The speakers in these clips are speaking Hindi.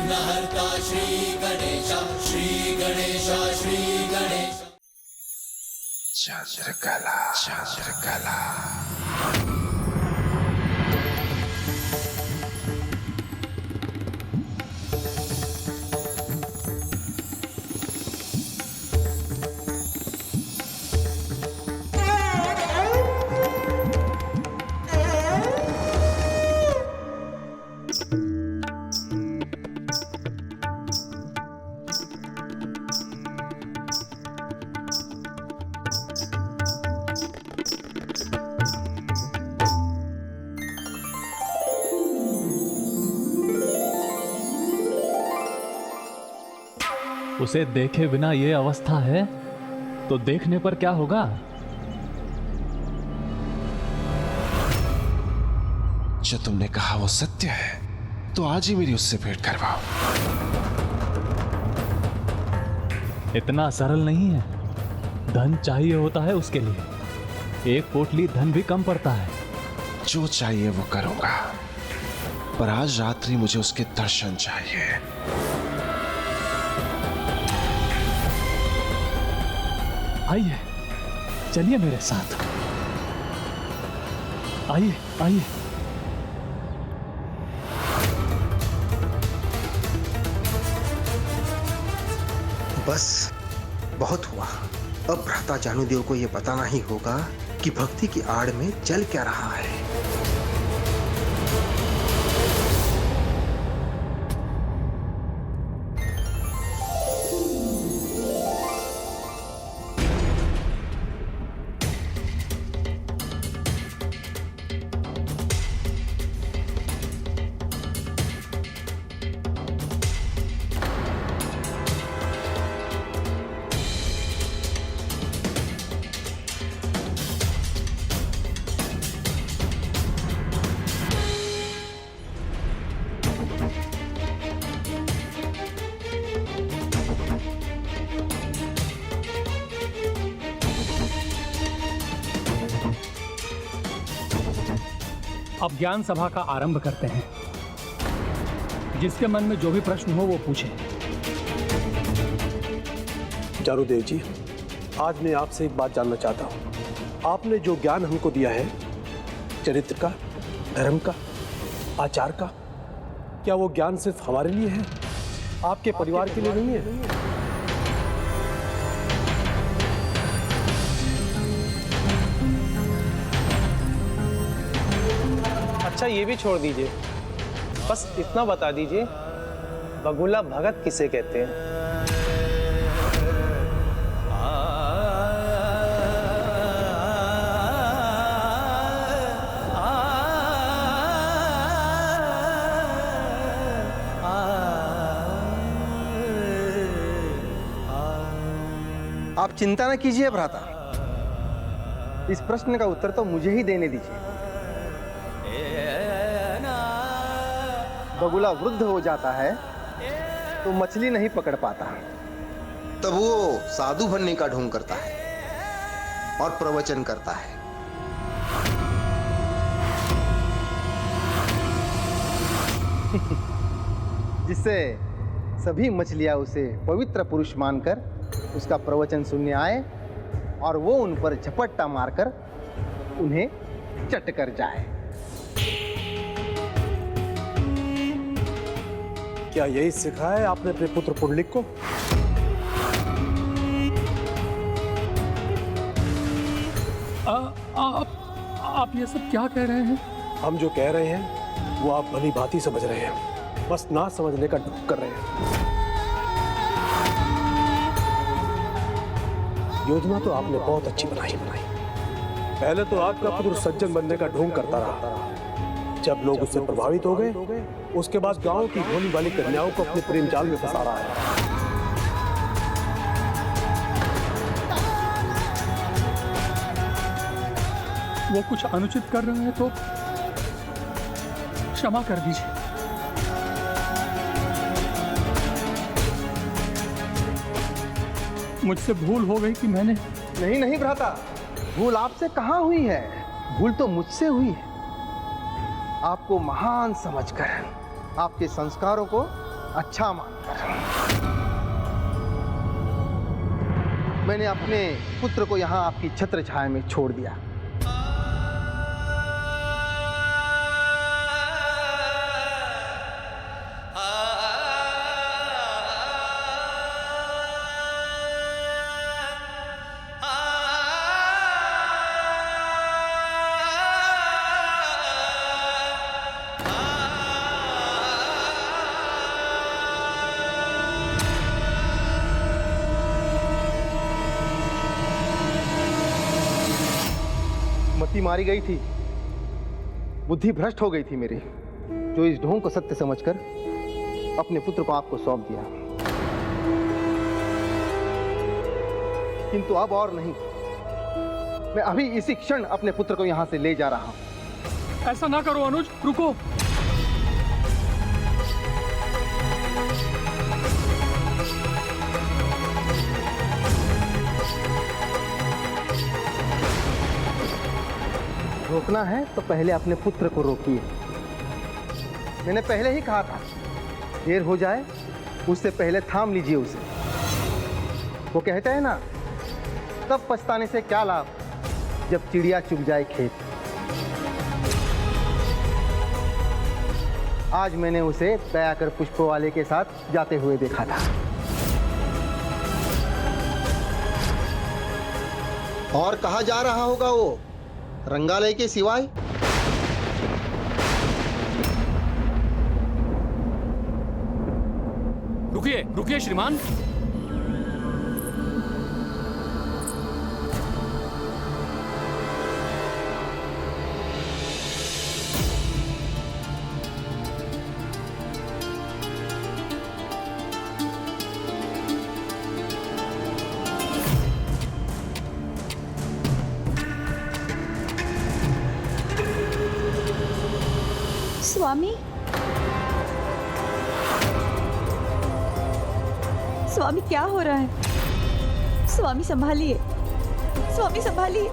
विघ्नहर्ता श्री गणेश, श्री गणेश, श्री गणेश। चंद्रकला, चंद्रकला। उसे देखे बिना ये अवस्था है तो देखने पर क्या होगा? जो तुमने कहा वो सत्य है तो आज ही मेरी उससे भेंट करवाओ। इतना सरल नहीं है। धन चाहिए होता है उसके लिए। एक पोटली धन भी कम पड़ता है। जो चाहिए वो करूंगा, पर आज रात्रि मुझे उसके दर्शन चाहिए। आइए, चलिए मेरे साथ। आइए आइए। बस बहुत हुआ। अब भ्राता जानुदेव को यह बताना ही होगा कि भक्ति की आड़ में चल क्या रहा है। अब ज्ञान सभा का आरंभ करते हैं। जिसके मन में जो भी प्रश्न हो वो पूछे। जानुदेव जी, आज मैं आपसे एक बात जानना चाहता हूँ। आपने जो ज्ञान हमको दिया है, चरित्र का, धर्म का, आचार का, क्या वो ज्ञान सिर्फ हमारे लिए है, आपके परिवार के लिए नहीं है? अच्छा, ये भी छोड़ दीजिए, बस इतना बता दीजिए, बगुला भगत किसे कहते हैं? आप चिंता न कीजिए भ्राता, इस प्रश्न का उत्तर तो मुझे ही देने दीजिए। बगुला वृद्ध हो जाता है तो मछली नहीं पकड़ पाता, तब वो साधु बनने का ढोंग करता है और प्रवचन करता है। जिससे सभी मछलियां उसे पवित्र पुरुष मानकर उसका प्रवचन सुनने आए और वो उन पर झपट्टा मारकर उन्हें चट कर जाए। क्या यही सिखाया है आपने अपने पुत्र पुंडलिक को? आप ये सब क्या कह रहे हैं? हम जो कह रहे हैं वो आप भली भांति समझ रहे हैं, बस ना समझने का ढुक कर रहे हैं। योजना तो आपने बहुत अच्छी बनाई। पहले तो आपका पुत्र सज्जन बनने का ढोंग करता रहा। जब लोग उससे प्रभावित हो गए, उसके बाद गांव की भोली वाली कन्याओं को अपने प्रेम जाल में फंसा रहा है। वो कुछ अनुचित कर रहे हैं तो क्षमा कर दीजिए। मुझसे भूल हो गई कि मैंने नहीं भ्राता, भूल आपसे कहाँ हुई है, भूल तो मुझसे हुई है। आपको महान समझकर आपके संस्कारों को अच्छा मानकर मैंने अपने पुत्र को यहाँ आपकी छत्र छाया में छोड़ दिया। मति मारी गई थी, बुद्धि भ्रष्ट हो गई थी मेरी, जो इस ढोंग को सत्य समझकर अपने पुत्र को आपको सौंप दिया। किंतु अब और नहीं, मैं अभी इसी क्षण अपने पुत्र को यहां से ले जा रहा हूं। ऐसा ना करो अनुज, रुको। रोकना है तो पहले अपने पुत्र को रोकिए। मैंने पहले ही कहा था, देर हो जाए उससे पहले थाम लीजिए उसे। वो कहते हैं ना, तब पछताने से क्या लाभ जब चिड़िया चुग जाए खेत। आज मैंने उसे दयाकर पुष्पवाले के साथ जाते हुए देखा था। और कहाँ जा रहा होगा वो, रंगालय के सिवाय? रुकिए रुकिए श्रीमान। स्वामी, स्वामी क्या हो रहा है? स्वामी संभालिए, स्वामी संभालिए।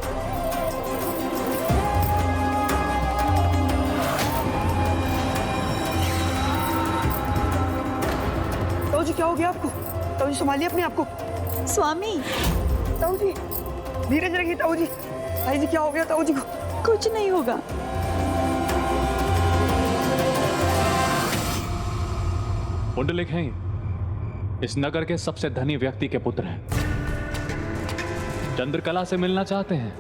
ताऊ जी क्या हो गया आपको? ताऊ जी संभालिए अपने आप को। स्वामी, ताऊ जी धीरज रखिए। ताऊ जी, भाई जी क्या हो गया ताऊ जी को? कुछ नहीं होगा। पुंडलिक हैं, इस नगर के सबसे धनी व्यक्ति के पुत्र हैं। चंद्रकला से मिलना चाहते हैं।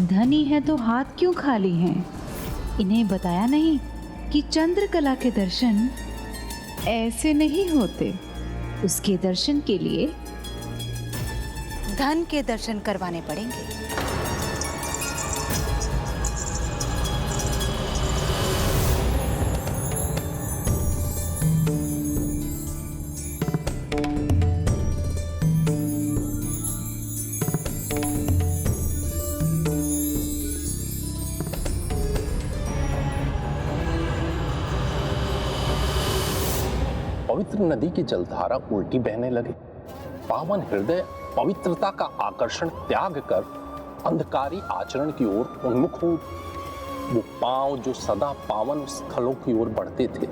धनी है तो हाथ क्यों खाली हैं? इन्हें बताया नहीं कि चंद्रकला के दर्शन ऐसे नहीं होते। उसके दर्शन के लिए धन के दर्शन करवाने पड़ेंगे। पवित्र नदी की जलधारा उल्टी बहने लगे। पावन हृदय पवित्रता का आकर्षण त्याग कर अंधकारी आचरण की ओर उन्मुख हो। वो पांव जो सदा पावन स्थलों की ओर बढ़ते थे,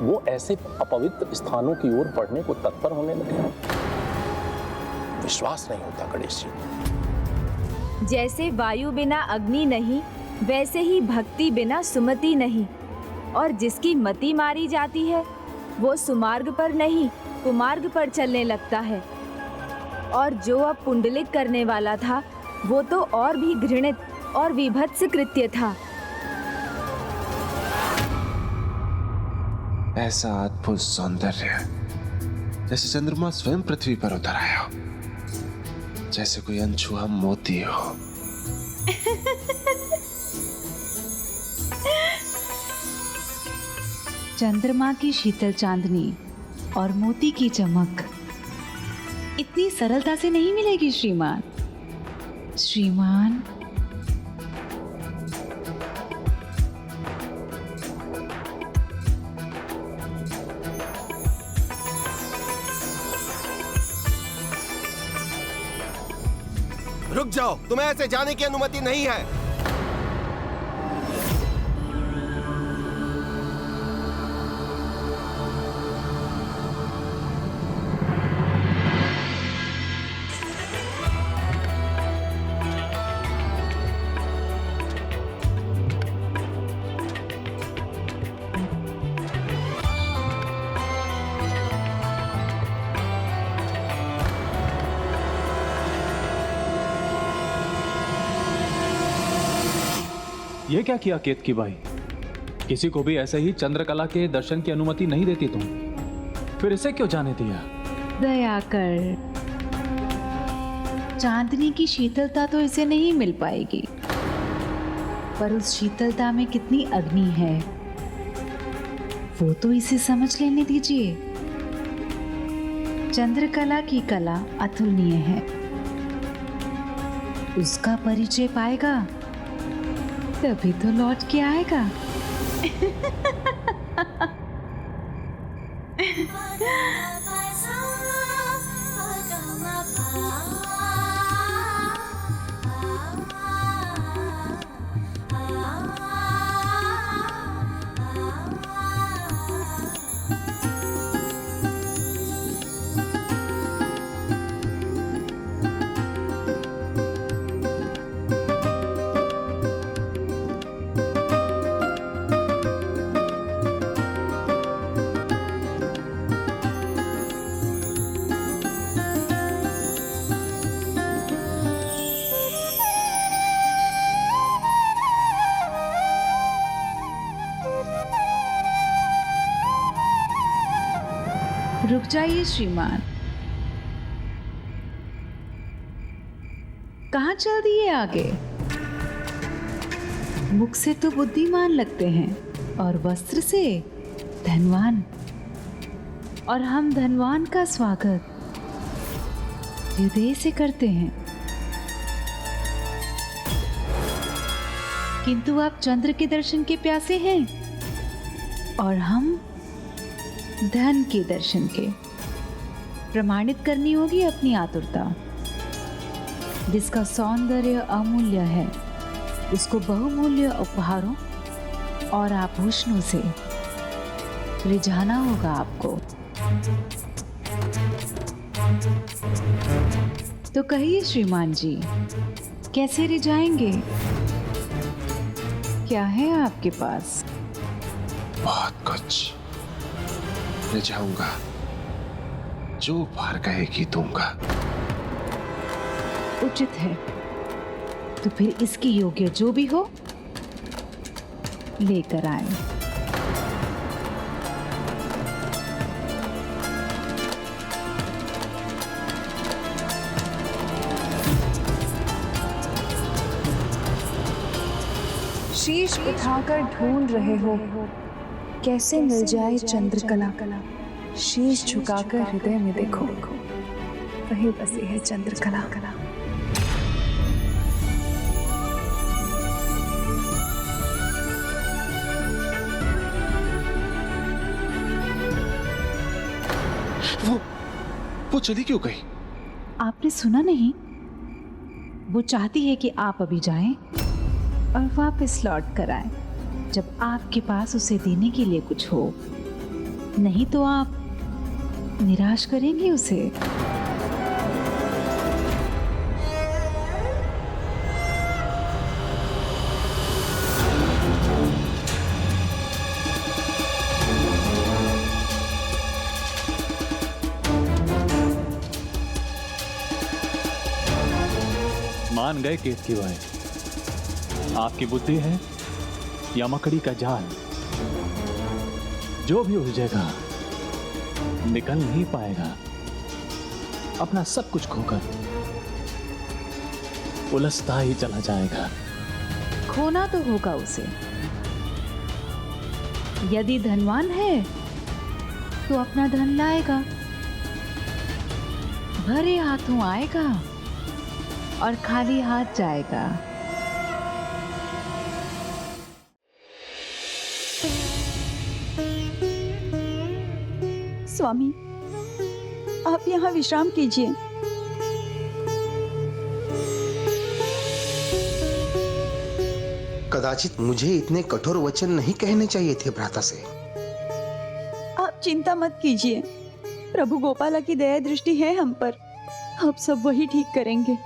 वो ऐसे अपवित्र स्थानों की ओर बढ़ने को तत्पर होने लगे। विश्वास नहीं होता गणेश जी। जैसे वायु बिना अग्नि नहीं, वैसे ही भक्ति बिना सुमति नहीं। और जिसकी मति मारी जाती है, वो सुमार्ग पर नहीं, कुमार्ग पर चलने लगता है। और जो अब पुंडलिक करने वाला था, वो तो और भी घृणित और विभत्स कृत्य था। ऐसा अद्भुत सौंदर्य, जैसे चंद्रमा स्वयं पृथ्वी पर उतर आया हो, जैसे कोई अनछुआ मोती हो। चंद्रमा की शीतल चांदनी और मोती की चमक इतनी सरलता से नहीं मिलेगी श्रीमान। श्रीमान, रुक जाओ, तुम्हें ऐसे जाने की अनुमति नहीं है। ये क्या किया केतकी बाई? किसी को भी ऐसे ही चंद्रकला के दर्शन की अनुमति नहीं देती तुम, फिर इसे क्यों जाने दिया? दया कर, चांदनी की शीतलता तो इसे नहीं मिल पाएगी, पर उस शीतलता में कितनी अग्नि है वो तो इसे समझ लेने दीजिए। चंद्रकला की कला अतुलनीय है, उसका परिचय पाएगा तभी तो लौट के आएगा। रुक जाइए श्रीमान, कहाँ चल दिए आगे? मुख से तो बुद्धिमान लगते हैं और वस्त्र से धनवान, और हम धनवान का स्वागत हृदय से करते हैं। किंतु आप चंद्र के दर्शन के प्यासे हैं और हम धन के दर्शन के। प्रमाणित करनी होगी अपनी आतुरता, जिसका सौंदर्य अमूल्य है उसको बहुमूल्य उपहारों और आभूषणों से रिझाना होगा आपको। तो कहिए श्रीमान जी, कैसे रिझाएंगे? क्या है आपके पास? बहुत कुछ रिझाऊंगा, जो उपहार कहेगी दूंगा। उचित है, तो फिर इसकी योग्य जो भी हो लेकर आए। शीश उठाकर ढूंढ रहे हो कैसे मिल जाए चंद्रकला। शीश झुकाकर हृदय में देखो, वही बसी है चंद्रकला। वो चली क्यों गई? आपने सुना नहीं? वो चाहती है कि आप अभी जाएं और वापस लौट कर आएं, जब आपके पास उसे देने के लिए कुछ हो। नहीं तो आप निराश करेंगे उसे। मान गए केतकी बाई, आपकी बुद्धि है या मकड़ी का जाल, जो भी उलझेगा निकल नहीं पाएगा। अपना सब कुछ खोकर उलझता ही चला जाएगा। खोना तो होगा उसे। यदि धनवान है तो अपना धन लाएगा, भरे हाथों आएगा और खाली हाथ जाएगा। स्वामी, आप यहाँ विश्राम कीजिए। कदाचित मुझे इतने कठोर वचन नहीं कहने चाहिए थे भ्राता से। आप चिंता मत कीजिए, प्रभु गोपाला की दया दृष्टि है हम पर। अब सब वही ठीक करेंगे।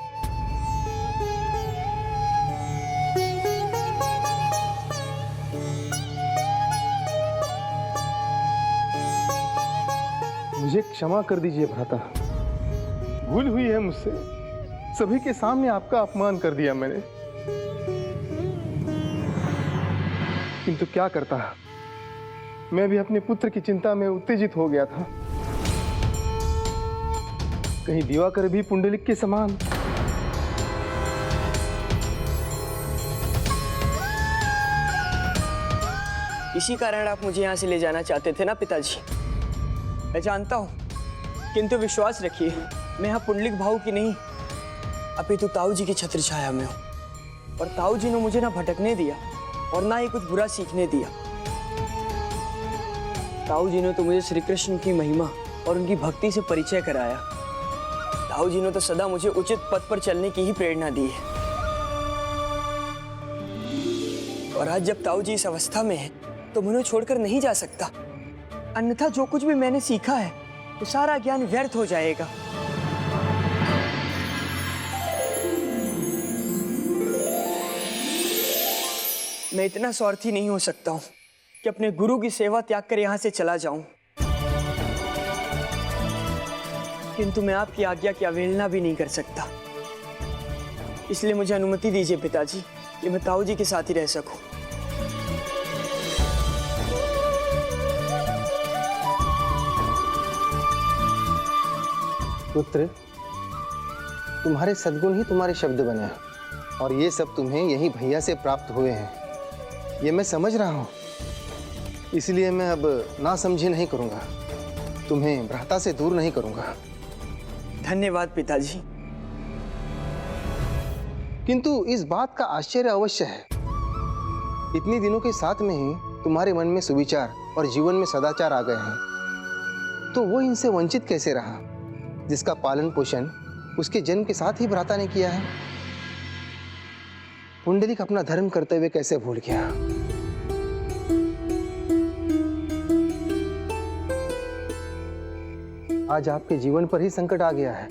मुझे क्षमा कर दीजिए भ्राता, भूल हुई है मुझसे। सभी के सामने आपका अपमान कर दिया मैंने। किंतु क्या करता, मैं भी अपने पुत्र की चिंता में उत्तेजित हो गया था। कहीं दिवाकर भी पुंडलिक के समान इसी कारण आप मुझे यहाँ से ले जाना चाहते थे ना पिताजी? मैं जानता हूँ, किंतु विश्वास रखिए, मैं यहाँ पुंडलिक भाऊ की नहीं अपितु ताऊ जी की छत्र छाया में हूँ। और ताऊ जी ने मुझे ना भटकने दिया और ना ही कुछ बुरा सीखने दिया। ताऊ जी ने तो मुझे श्री कृष्ण की महिमा और उनकी भक्ति से परिचय कराया। ताऊ जी ने तो सदा मुझे उचित पथ पर चलने की ही प्रेरणा दी है। और आज जब ताऊ जी इस अवस्था में है तो मुझे छोड़कर नहीं जा सकता, अन्यथा जो कुछ भी मैंने सीखा है वो सारा ज्ञान व्यर्थ हो जाएगा। मैं इतना स्वार्थी नहीं हो सकता हूं कि अपने गुरु की सेवा त्याग कर यहां से चला जाऊं, किंतु मैं आपकी आज्ञा की अवहेलना भी नहीं कर सकता। इसलिए मुझे अनुमति दीजिए पिताजी कि मैं ताऊ जी के साथ ही रह सकूं। पुत्र, तुम्हारे सद्गुण ही तुम्हारे शब्द बने हैं, और ये सब तुम्हें यही भैया से प्राप्त हुए हैं, ये मैं समझ रहा हूँ। इसलिए मैं अब ना समझी नहीं करूँगा, तुम्हें भ्राता से दूर नहीं करूँगा। धन्यवाद पिताजी। किंतु इस बात का आश्चर्य अवश्य है, इतने दिनों के साथ में ही तुम्हारे मन में सुविचार और जीवन में सदाचार आ गए हैं, तो वो इनसे वंचित कैसे रहा, जिसका पालन पोषण उसके जन्म के साथ ही भ्राता ने किया है? पुंडलिक अपना धर्म करते हुए कैसे भूल गया? आज आपके जीवन पर ही संकट आ गया है,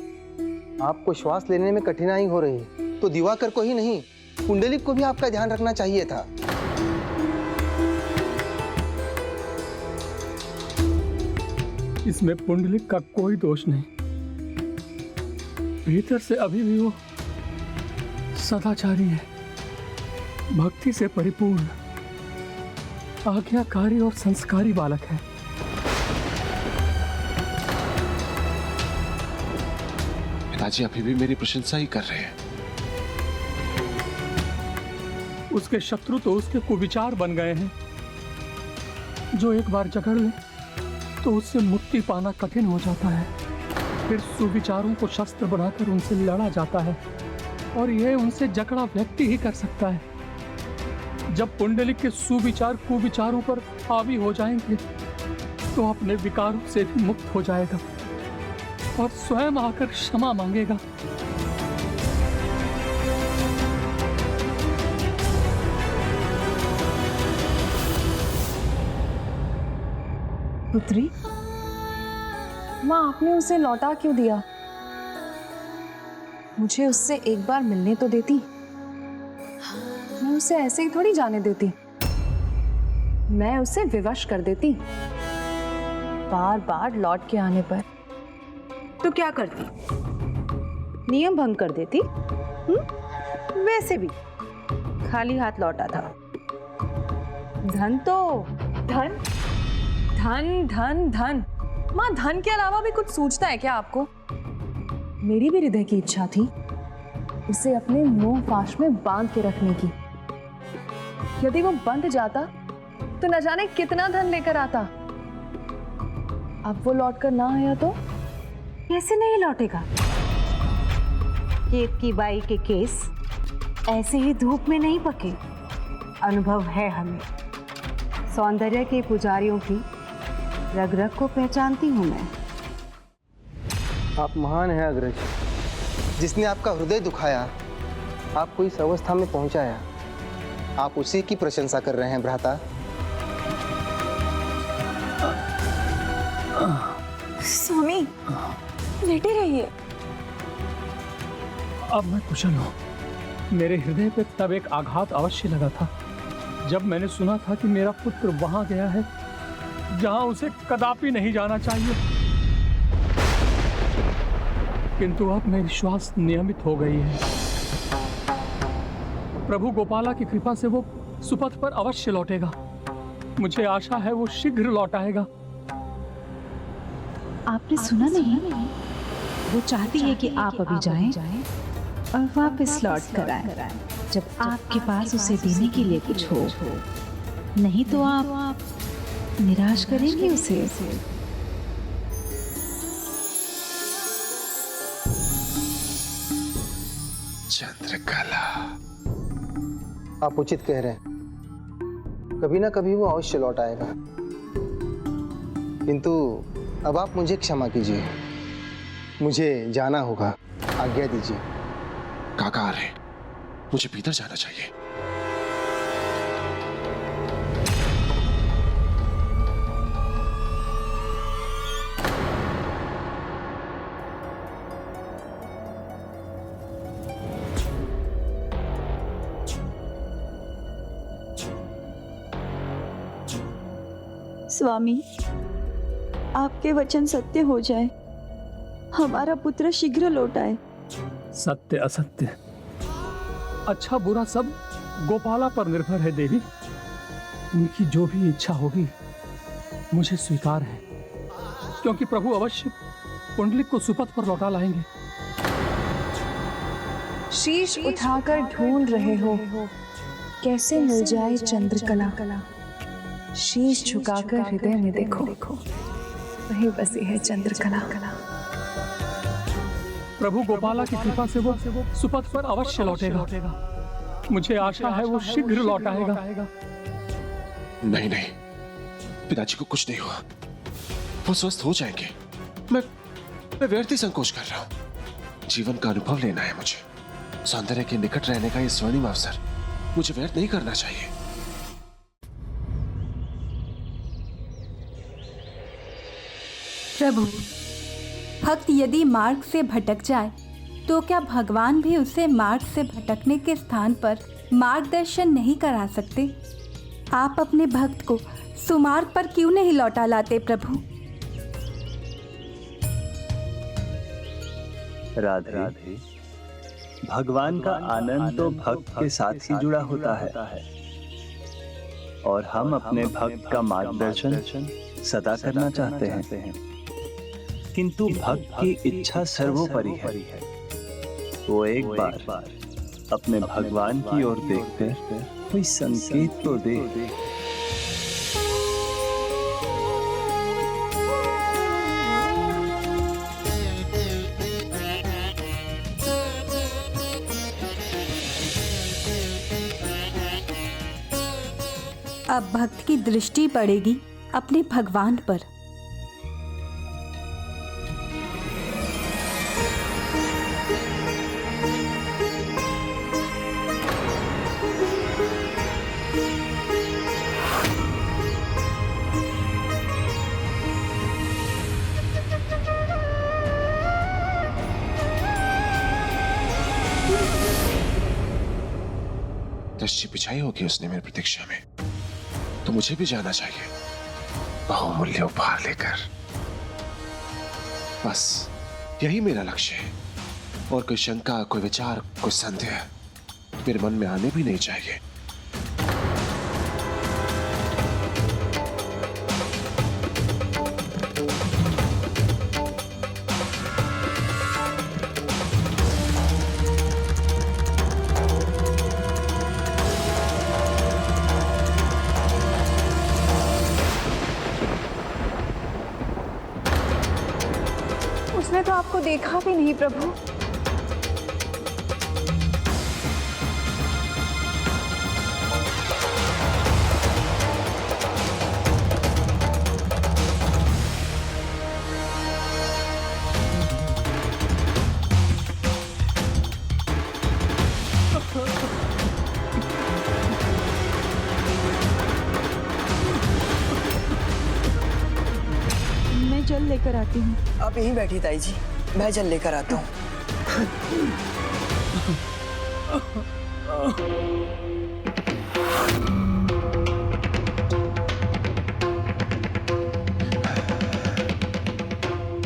आपको श्वास लेने में कठिनाई हो रही, तो दिवाकर को ही नहीं पुंडलिक को भी आपका ध्यान रखना चाहिए था। इसमें पुंडलिक का कोई दोष नहीं। भीतर से अभी भी वो सदाचारी है, भक्ति से परिपूर्ण, आज्ञाकारी और संस्कारी बालक है। पिताजी अभी भी मेरी प्रशंसा ही कर रहे हैं। उसके शत्रु तो उसके कुविचार बन गए हैं, जो एक बार जकड़ ले तो उससे मुक्ति पाना कठिन हो जाता है। फिर सुविचारों को शस्त्र बनाकर उनसे लड़ा जाता है, और यह उनसे जकड़ा व्यक्ति ही कर सकता है। जब पुंडलिक के सुविचार कुविचारों पर हावी हो जाएंगे तो अपने विकारों से भी मुक्त हो जाएगा और स्वयं आकर क्षमा मांगेगा। पुत्री, माँ आपने उसे लौटा क्यों दिया? मुझे उससे एक बार मिलने तो देती, मैं उसे ऐसे ही थोड़ी जाने देती। मैं उसे विवश कर देती। बार बार लौट के आने पर तो क्या करती? नियम भंग कर देती। वैसे भी खाली हाथ लौटा था। धन तो धन धन धन धन। माँ, धन के अलावा भी कुछ सूझता है क्या आपको? मेरी भी हृदय की इच्छा थी उसे अपने मोह पाश में बांध के रखने की। यदि वो बंध जाता तो न जाने कितना धन लेकर आता। अब वो लौटकर ना आया तो कैसे नहीं लौटेगा? केत की बाई के केस ऐसे ही धूप में नहीं पके। अनुभव है हमें। सौंदर्य के पुजारियों की रग रग को पहचानती हूं मैं। आप महान हैं अग्रज, जिसने आपका हृदय दुखाया, आपको इस अवस्था में पहुंचाया, आप उसी की प्रशंसा कर रहे हैं भ्राता। स्वामी, लेटे रहिए। अब मैं कुशल हूँ। मेरे हृदय पे तब एक आघात अवश्य लगा था जब मैंने सुना था कि मेरा पुत्र वहां गया है जहां उसे कदापि नहीं जाना चाहिए। किंतु अब मेरी श्वास नियमित हो गई है। प्रभु गोपाला की कृपा से वो सुपथ पर अवश्य लौटेगा। मुझे आशा है वो शीघ्र लौट आएगा। आपने सुना नहीं? वो चाहती है कि आप अभी जाएं और वापस लौट कर आएं, जब आपके पास उसे देने के लिए कुछ हो। नहीं तो आप निराश करेंगे उसे। चंद्रकला, आप उचित कह रहे हैं। कभी ना कभी वो अवश्य लौट आएगा। किंतु अब आप मुझे क्षमा कीजिए, मुझे जाना होगा। आज्ञा दीजिए। काका आ रहे, मुझे भीतर जाना चाहिए। स्वामी, आपके वचन सत्य हो जाए, हमारा पुत्र शीघ्र लौट आए। सत्य असत्य, अच्छा बुरा सब गोपाला पर निर्भर है देवी। उनकी जो भी इच्छा होगी मुझे स्वीकार है, क्योंकि प्रभु अवश्य पुंडलिक को सुपथ पर लौटा लाएंगे। शीश उठाकर ढूंढ रहे हो, कैसे मिल जाए चंद्रकला। शीश झुकाकर हृदय में देखो, वही बसी है चंद्रकला। प्रभु गोपाला की कृपा से वो सुपथ पर अवश्य लौटेगा। मुझे आशा है वो शीघ्र लौट आएगा। नहीं नहीं, पिताजी को कुछ नहीं हुआ, वो स्वस्थ हो जाएंगे। मैं व्यर्थ ही संकोच कर रहा हूँ। जीवन का अनुभव लेना है मुझे। सौंदर्य के निकट रहने का ये स्वर्णिम अवसर मुझे व्यर्थ नहीं करना चाहिए। प्रभु, भक्त यदि मार्ग से भटक जाए तो क्या भगवान भी उसे मार्ग से भटकने के स्थान पर मार्गदर्शन नहीं करा सकते? आप अपने भक्त को सुमार्ग पर क्यों नहीं लौटा लाते प्रभु? राधे, भगवान का आनंद तो भक्त के साथ ही जुड़ा होता है, और हम अपने भक्त का मार्गदर्शन सदा करना चाहते हैं, किंतु भक्त की इच्छा सर्वोपरि है। वो एक बार अपने भगवान की ओर देखकर कोई संकेत तो दे। अब भक्त की दृष्टि पड़ेगी अपने भगवान पर। दृष्टि बिछाई होगी उसने मेरी प्रतीक्षा में, तो मुझे भी जाना चाहिए बहुमूल्य उपहार लेकर। बस यही मेरा लक्ष्य है, और कोई शंका, कोई विचार, कोई संदेह मेरे मन में आने भी नहीं चाहिए। उसने तो आपको देखा भी नहीं प्रभु। मैं जल लेकर आती हूँ। आप यहीं बैठी ताई जी, मैं जल लेकर आता हूँ।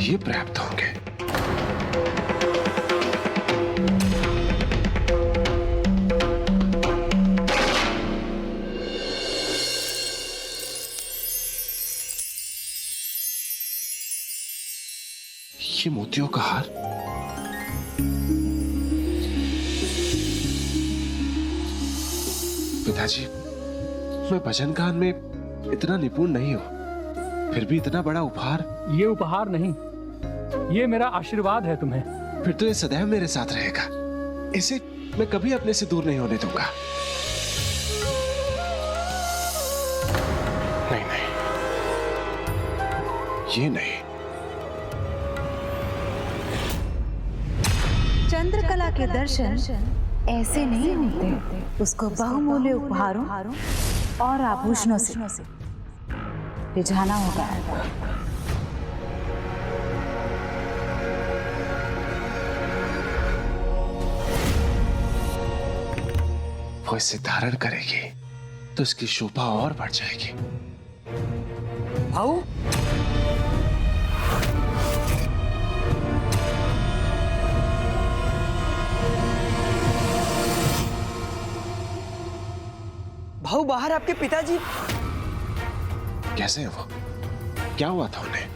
ये पर्याप्त होंगे। ये मोतियों का हार? पिताजी, मैं भजन गान में इतना निपुण नहीं हूं, फिर भी इतना बड़ा उपहार। ये उपहार नहीं, ये मेरा आशीर्वाद है तुम्हें। फिर तो ये सदैव मेरे साथ रहेगा, इसे मैं कभी अपने से दूर नहीं होने दूंगा। नहीं नहीं, ये नहीं। चंद्रकला के दर्शन ऐसे नहीं होते, उसको बहुमूल्य उपहारों और आभूषणों से रिझाना होगा। वो इसे धारण करेगी तो इसकी शोभा और बढ़ जाएगी। भाऊ, भाऊ बाहर आपके पिताजी। कैसे है वो? क्या हुआ था उन्हें?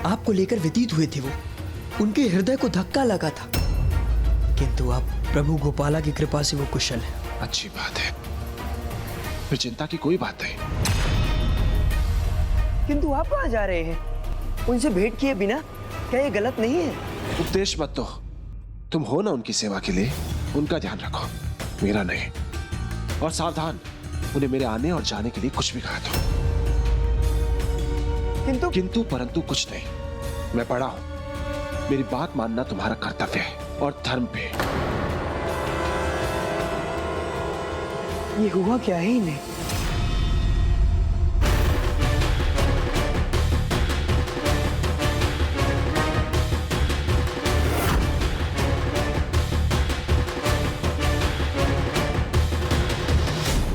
आपको लेकर व्यतीत हुए थे वो। उनके हृदय को धक्का लगा था, किंतु आप प्रभु गोपाला की कृपा से वो कुशल है। अच्छी बात है, फिर चिंता की कोई बात नहीं। किंतु आप कहाँ जा रहे हैं? उनसे भेंट किए बिना? क्या ये गलत नहीं है? उपदेश मत दो, तुम हो ना उनकी सेवा के लिए, उनका ध्यान रखो, मेरा नहीं। और सावधान, उन्हें मेरे आने और जाने के लिए कुछ भी कहा तो। किंतु परंतु कुछ नहीं। मैं पढ़ा हूं, मेरी बात मानना तुम्हारा कर्तव्य है और धर्म पे। ये हुआ क्या है इन्हें?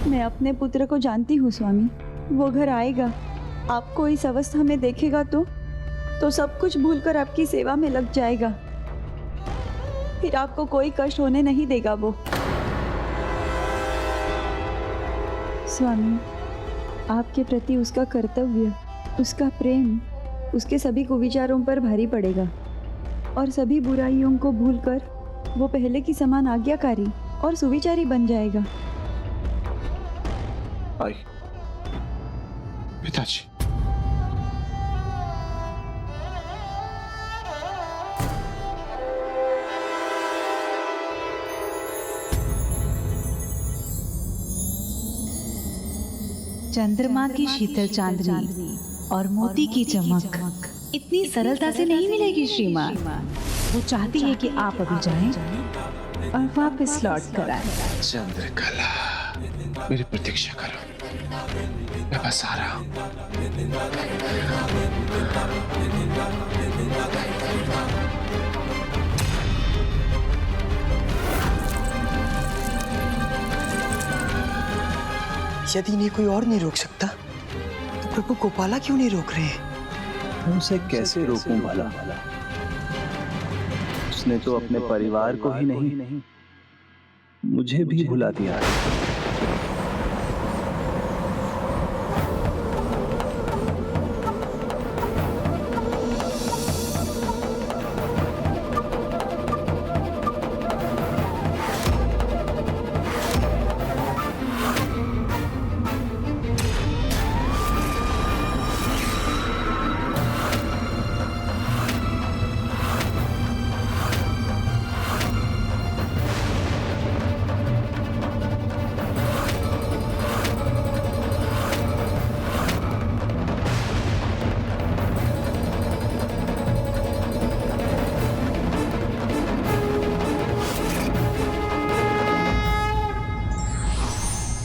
मैं अपने पुत्र को जानती हूँ स्वामी, वो घर आएगा, आपको इस अवस्था में देखेगा तो सब कुछ भूलकर आपकी सेवा में लग जाएगा। फिर आपको कोई कष्ट होने नहीं देगा वो। स्वामी, आपके प्रति उसका कर्तव्य, उसका प्रेम, उसके सभी कुविचारों पर भारी पड़ेगा और सभी बुराइयों को भूलकर वो पहले की समान आज्ञाकारी और सुविचारी बन जाएगा। आई पिताजी, चंद्रमा की शीतल चांदनी और मोती की चमक इतनी सरलता से नहीं मिलेगी श्रीमान। वो चाहती है कि आप अभी जाएं और वापस लौट कर आए। चंद्रकला, मेरी प्रतीक्षा करो, मैं बस आ रहा हूं। यदि इन्हें कोई और नहीं रोक सकता तो प्रभु गोपाला क्यों नहीं रोक रहे हैं? उसे कैसे रोकूं भला? उसने तो अपने परिवार को ही नहीं, मुझे भी भुला दिया।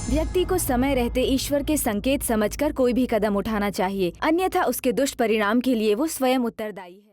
व्यक्ति को समय रहते ईश्वर के संकेत समझकर कोई भी कदम उठाना चाहिए, अन्यथा उसके दुष्परिणाम के लिए वो स्वयं उत्तरदायी है।